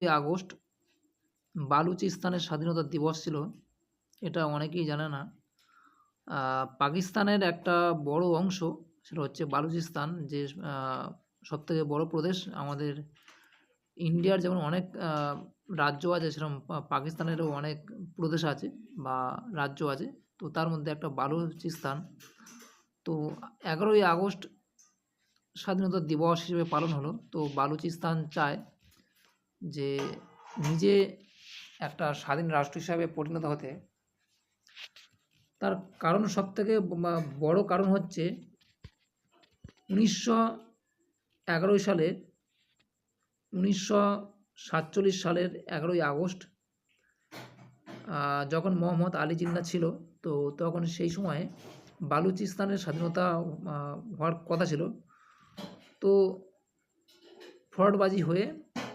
August বালুচিস্তানের স্বাধীনতা দিবস ছিল। এটা অনেকেই জানে না। পাকিস্তানের একটা বড় অংশ সেটা হচ্ছে বালুচিস্তান, যে সবথেকে বড় প্রদেশ। আমাদের ইন্ডিয়ার যেমন অনেক রাজ্য আছে, সেরকম পাকিস্তানেরও অনেক প্রদেশ আছে বা রাজ্য আছে। তো তার মধ্যে একটা বালুচিস্তান। তো 11ই আগস্ট স্বাধীনতা দিবস হিসেবে পালন হলো। তো বালুচিস্তান চায় যে নিজে একটা স্বাধীন রাষ্ট্র হিসাবে পরিণত হতে। তার কারণ সবথেকে বড় কারণ হচ্ছে 1911 সালে 1947 সালের 11ই আগস্ট যখন মোহাম্মদ আলী জিন্নাহ ছিল, তো তখন সেই সময়ে বালুচিস্তানের স্বাধীনতা হওয়ার কথা ছিল। তো ফ্রডবাজি হয়ে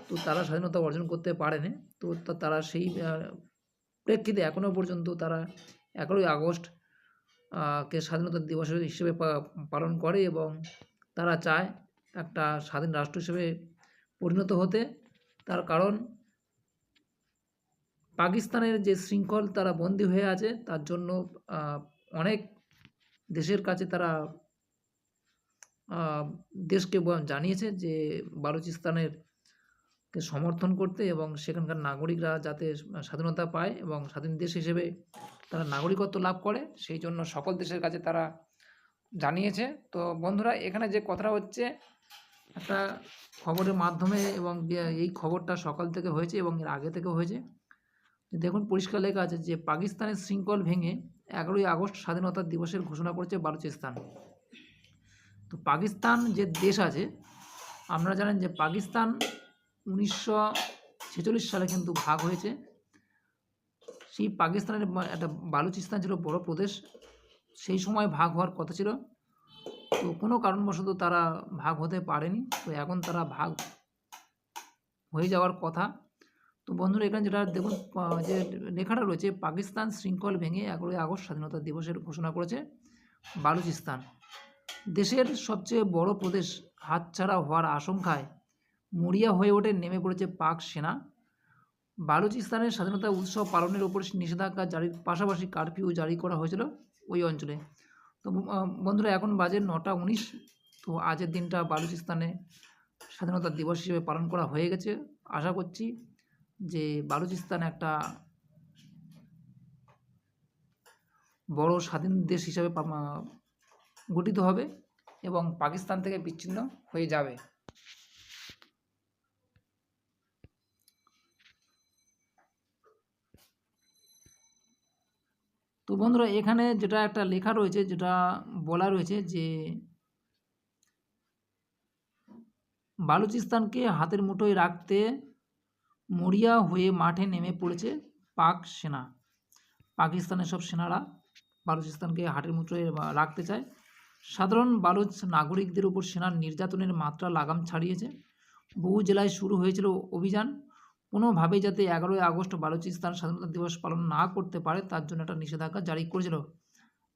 তো তারা স্বাধীনতা অর্জন করতে পারেনি। তো তারা সেই প্রেক্ষিতে এখনও পর্যন্ত তারা 11ই আগস্ট কে স্বাধীনতা দিবস হিসেবে পালন করে এবং তারা চায় একটা স্বাধীন রাষ্ট্র হিসেবে পরিণত হতে। তার কারণ পাকিস্তানের যে শৃঙ্খল তারা বন্দী হয়ে আছে, তার জন্য অনেক দেশের কাছে তারা দেশকে জানিয়েছে যে বালুচিস্তানের কে সমর্থন করতে এবং সেখানকার নাগরিকরা যাতে স্বাধীনতা পায় এবং স্বাধীন দেশ হিসেবে তারা নাগরিকত্ব লাভ করে, সেই জন্য সকল দেশের কাছে তারা জানিয়েছে। তো বন্ধুরা, এখানে যে কথাটা হচ্ছে একটা খবরের মাধ্যমে এবং এই খবরটা সকাল থেকে হয়েছে এবং এর আগে থেকেও হয়েছে। দেখুন, পরিষ্কার লেখা আছে যে পাকিস্তানের শৃঙ্খল ভেঙে 11ই আগস্ট স্বাধীনতা দিবসের ঘোষণা করেছে বালুচিস্তান। তো পাকিস্তান যে দেশ আছে, আপনারা জানেন যে পাকিস্তান 1946 সালে কিন্তু ভাগ হয়েছে। সেই পাকিস্তানের একটা বালুচিস্তান ছিল বড় প্রদেশ, সেই সময় ভাগ হওয়ার কথা ছিল। তো কোনো কারণবশত তারা ভাগ হতে পারেনি। তো এখন তারা ভাগ হয়ে যাওয়ার কথা। তো বন্ধুরা, এখানে যেটা দেখুন, যে লেখাটা রয়েছে, পাকিস্তান শৃঙ্খল ভেঙে 11ই আগস্ট স্বাধীনতা দিবসের ঘোষণা করেছে বালুচিস্তান। দেশের সবচেয়ে বড় প্রদেশ হাতছাড়া হওয়ার আশঙ্কায় মরিয়া হয়ে ওঠে নেমে পড়েছে পাক সেনা। বালুচিস্তানের স্বাধীনতা উৎসব পালনের ওপর নিষেধাজ্ঞা জারির পাশাপাশি কারফিউ জারি করা হয়েছিল ওই অঞ্চলে। তো বন্ধুরা, এখন বাজে 9টা 19। তো আজের দিনটা বালুচিস্তানে স্বাধীনতা দিবস হিসেবে পালন করা হয়ে গেছে। আশা করছি যে বালুচিস্তান একটা বড় স্বাধীন দেশ হিসাবে গঠিত হবে এবং পাকিস্তান থেকে বিচ্ছিন্ন হয়ে যাবে। তো বন্ধুরা, এখানে যেটা একটা লেখা রয়েছে, যেটা বলা রয়েছে যে বালুচিস্তানকে হাতের মুঠোয় রাখতে মরিয়া হয়ে মাঠে নেমে পড়েছে পাক সেনা। পাকিস্তানের সব সেনারা বালুচিস্তানকে হাতের মুঠোয় রাখতে চায়। সাধারণ বালুচ নাগরিকদের উপর সেনার নির্যাতনের মাত্রা লাগাম ছাড়িয়েছে। বহু জেলায় শুরু হয়েছিল অভিযান, কোনোভাবেই যাতে 11ই আগস্ট বালুচিস্তান স্বাধীনতা দিবস পালন না করতে পারে তার জন্য একটা নিষেধাজ্ঞা জারি করেছিল।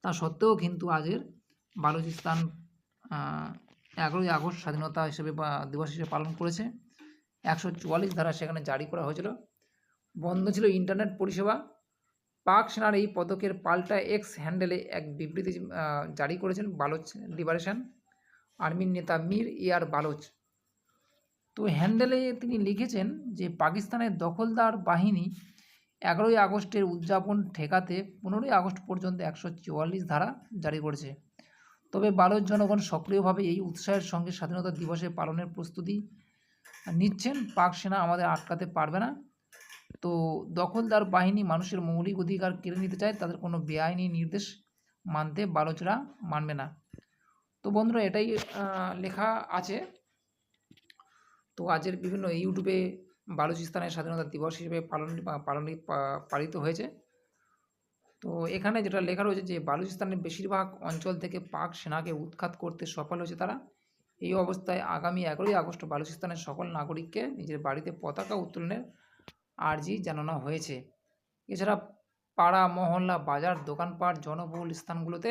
তা সত্ত্বেও কিন্তু আজের বালুচিস্তান 11ই আগস্ট স্বাধীনতা হিসেবে বা দিবস হিসেবে পালন করেছে। 144 ধারা সেখানে জারি করা হয়েছিল। বন্ধ ছিল ইন্টারনেট পরিষেবা। পাক সেনার এই পদকের পাল্টা এক্স হ্যান্ডেলে এক বিবৃতি জারি করেছেন বালুচ লিবারেশন আর্মির নেতা মীর ইয়ার বালুচ। তো হ্যান্ডেলে তিনি লিখেছেন যে পাকিস্তানের দখলদার বাহিনী 11ই আগস্টের উদযাপন ঠেকাতে 15ই আগস্ট পর্যন্ত 144 ধারা জারি করেছে। তবে বালুচ জনগণ সক্রিয়ভাবে এই উৎসাহের সঙ্গে স্বাধীনতা দিবসে পালনের প্রস্তুতি নিচ্ছেন। পাক সেনা আমাদের আটকাতে পারবে না। তো দখলদার বাহিনী মানুষের মৌলিক অধিকার কেড়ে নিতে চায়, তাদের কোনো বেআইনি নির্দেশ মানতে বালুচরা মানবে না। তো বন্ধুরা, এটাই লেখা আছে। তো আজের বিভিন্ন ইউটিউবে বালুচিস্তানের স্বাধীনতা দিবস হিসেবে পালিত হয়েছে। তো এখানে যেটা লেখা রয়েছে যে বালুচিস্তানের বেশিরভাগ অঞ্চল থেকে পাক সেনাকে উৎখাত করতে সফল হয়েছে তারা। এই অবস্থায় আগামী 11ই আগস্ট বালুচিস্তানের সকল নাগরিককে নিজের বাড়িতে পতাকা উত্তোলনের আর্জি জানানো হয়েছে। এছাড়া পাড়া, মহল্লা, বাজার, দোকানপাট, জনবহুল স্থানগুলোতে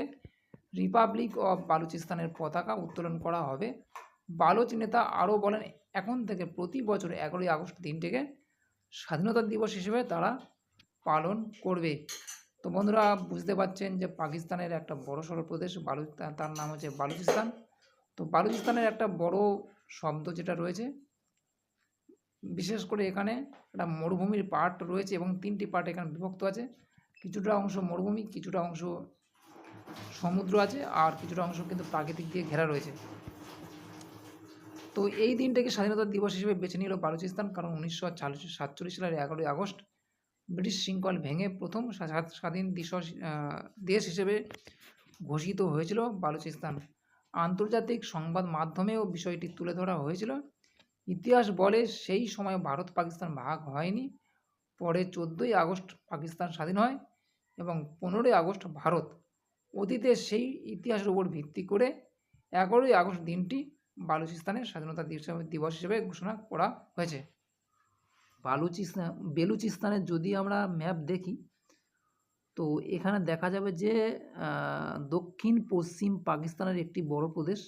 রিপাবলিক অফ বালুচিস্তানের পতাকা উত্তোলন করা হবে। বালুচ নেতা আরও বলেন, এখন থেকে প্রতি বছর 11ই আগস্ট দিনটিকে স্বাধীনতা দিবস হিসেবে তারা পালন করবে। তো বন্ধুরা বুঝতে পারছেন যে পাকিস্তানের একটা বড়সড় প্রদেশ তার নাম হচ্ছে বালুচিস্তান। তো বালুচিস্তানের একটা বড় শব্দ যেটা রয়েছে, বিশেষ করে এখানে একটা মরুভূমির পার্ট রয়েছে এবং 3টি পার্ট এখানে বিভক্ত আছে। কিছুটা অংশ মরুভূমি, কিছুটা অংশ সমুদ্র আছে, আর কিছুটা অংশ কিন্তু প্রাকৃতিক দিয়ে ঘেরা রয়েছে। তো এই দিনটাকে স্বাধীনতা দিবস হিসেবে বেছে নিল বালুচিস্তান, কারণ 1947 সালের 11ই আগস্ট ব্রিটিশ শৃঙ্খল ভেঙে প্রথম স্বাধীন দেশ হিসেবে ঘোষিত হয়েছিল বালুচিস্তান। আন্তর্জাতিক সংবাদ মাধ্যমেও বিষয়টি তুলে ধরা হয়েছিল। ইতিহাস বলে সেই সময় ভারত পাকিস্তান ভাগ হয়নি। পরে 14ই আগস্ট পাকিস্তান স্বাধীন হয় এবং 15ই আগস্ট ভারত। অতীতে সেই ইতিহাসের উপর ভিত্তি করে 11ই আগস্ট দিনটি বালুচিস্তানের স্বাধীনতা দিবস হিসেবে ঘোষণা করা হয়েছে। বেলুচিস্তানের যদি আমরা ম্যাপ দেখি, তো এখানে দেখা যাবে যে দক্ষিণ পশ্চিম পাকিস্তানের একটি বড় প্রদেশ।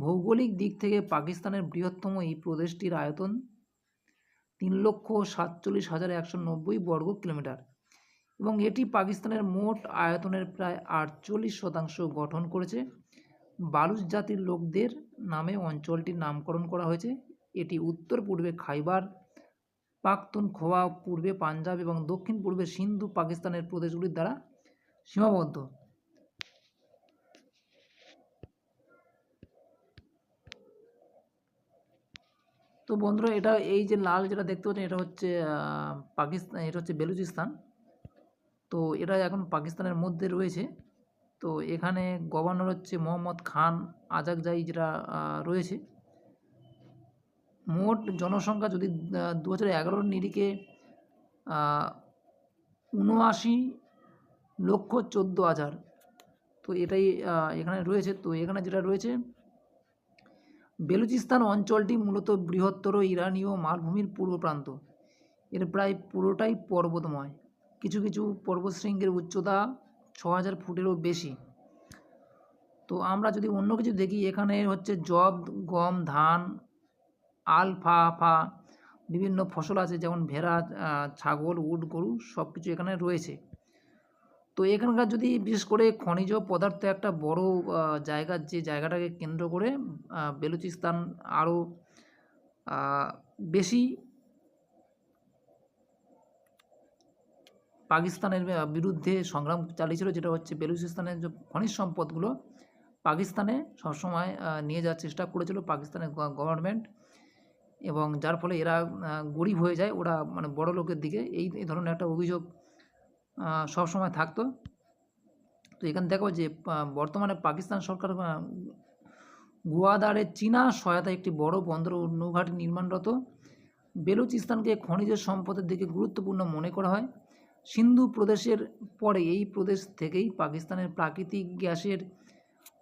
ভৌগোলিক দিক থেকে পাকিস্তানের বৃহত্তম এই প্রদেশটির আয়তন 3,47,190 বর্গ কিলোমিটার এবং এটি পাকিস্তানের মোট আয়তনের প্রায় 48% গঠন করেছে। বালুচ জাতির লোকদের নামে অঞ্চলটির নামকরণ করা হয়েছে। এটি উত্তর পূর্বে খাইবার পাখতুনখোয়া, পূর্বে পাঞ্জাব এবং দক্ষিণ পূর্বে সিন্ধু পাকিস্তানের প্রদেশগুলির দ্বারা সীমাবদ্ধ। তো বন্ধুরা এটা এই যে লাল যেটা দেখতে পাচ্ছেন এটা হচ্ছে পাকিস্তান, এটা হচ্ছে বেলুচিস্তান। তো এটা এখন পাকিস্তানের মধ্যে রয়েছে। তো এখানে গভর্নর হচ্ছে মোহাম্মদ খান আজাকজাই যেটা রয়েছে। মোট জনসংখ্যা যদি 2011 নিরিখে 79,14,000। তো এটাই এখানে রয়েছে। তো এখানে যেটা রয়েছে, বেলুচিস্তান অঞ্চলটি মূলত বৃহত্তর ইরানীয় মালভূমির পূর্ব প্রান্ত। এর প্রায় পুরোটাই পর্বতময়। কিছু কিছু পর্বতশৃঙ্গের উচ্চতা 6,000 ফুটেরও বেশি। তো আমরা যদি অন্য কিছু দেখি, এখানে হচ্ছে যব, গম, ধান, আলফাফা বিভিন্ন ফসল আছে, যেমন ভেড়া, ছাগল, উট, গরু সব কিছু এখানে রয়েছে। তো এখানকার যদি বিশেষ করে খনিজ পদার্থ একটা বড় জায়গা, যে জায়গাটাকে কেন্দ্র করে বেলুচিস্তান আরও বেশি পাকিস্তানের বিরুদ্ধে সংগ্রাম চালিয়েছিল, যেটা হচ্ছে বেলুচিস্তানের যে খনিজ সম্পদগুলো পাকিস্তানে সবসময় নিয়ে যাওয়ার চেষ্টা করেছিল পাকিস্তানের গভর্নমেন্ট, এবং যার ফলে এরা গরিব হয়ে যায়, ওরা মানে বড় লোকের দিকে এই ধরনের একটা অভিযোগ সবসময় থাকতো। তো এখানে দেখো যে বর্তমানে পাকিস্তান সরকার গুয়াদারে চীনা সহায়তায় একটি বড় বন্দর ও নৌঘাটি নির্মাণরত। বেলুচিস্তানকে খনিজ সম্পদের দিকে গুরুত্বপূর্ণ মনে করা হয়। সিন্ধু প্রদেশের পরে এই প্রদেশ থেকেই পাকিস্তানের প্রাকৃতিক গ্যাসের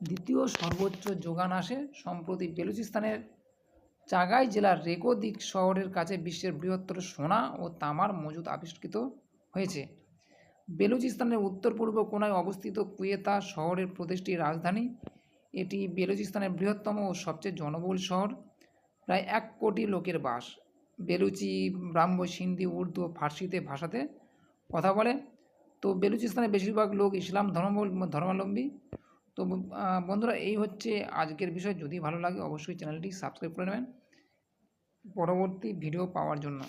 দ্বিতীয় সর্বোচ্চ যোগান আসে। সম্প্রতি বেলুচিস্তানের চাগাই জেলার রেকো-দিক শহরের কাছে বিশ্বের বৃহত্তর সোনা ও তামার মজুদ আবিষ্কৃত হয়েছে। বেলুচিস্তানের উত্তর পূর্ব কোণায় অবস্থিত কুয়েতা শহরের প্রদেশটির রাজধানী। এটি বেলুচিস্তানের বৃহত্তম ও সবচেয়ে জনবহুল শহর। প্রায় 1 কোটি লোকের বাস। বেলুচি, ব্রাহ্ম, সিন্ধি, উর্দু ও ফার্সিতে ভাষাতে কথা বলে। তো বেলুচিস্তানের বেশিরভাগ লোক ইসলাম ধর্মাবলম্বী। তো বন্ধুরা এই হচ্ছে আজকের বিষয়। যদি ভালো লাগে অবশ্যই চ্যানেলটি সাবস্ক্রাইব করে নেবেন পরবর্তী ভিডিও পাওয়ার জন্য।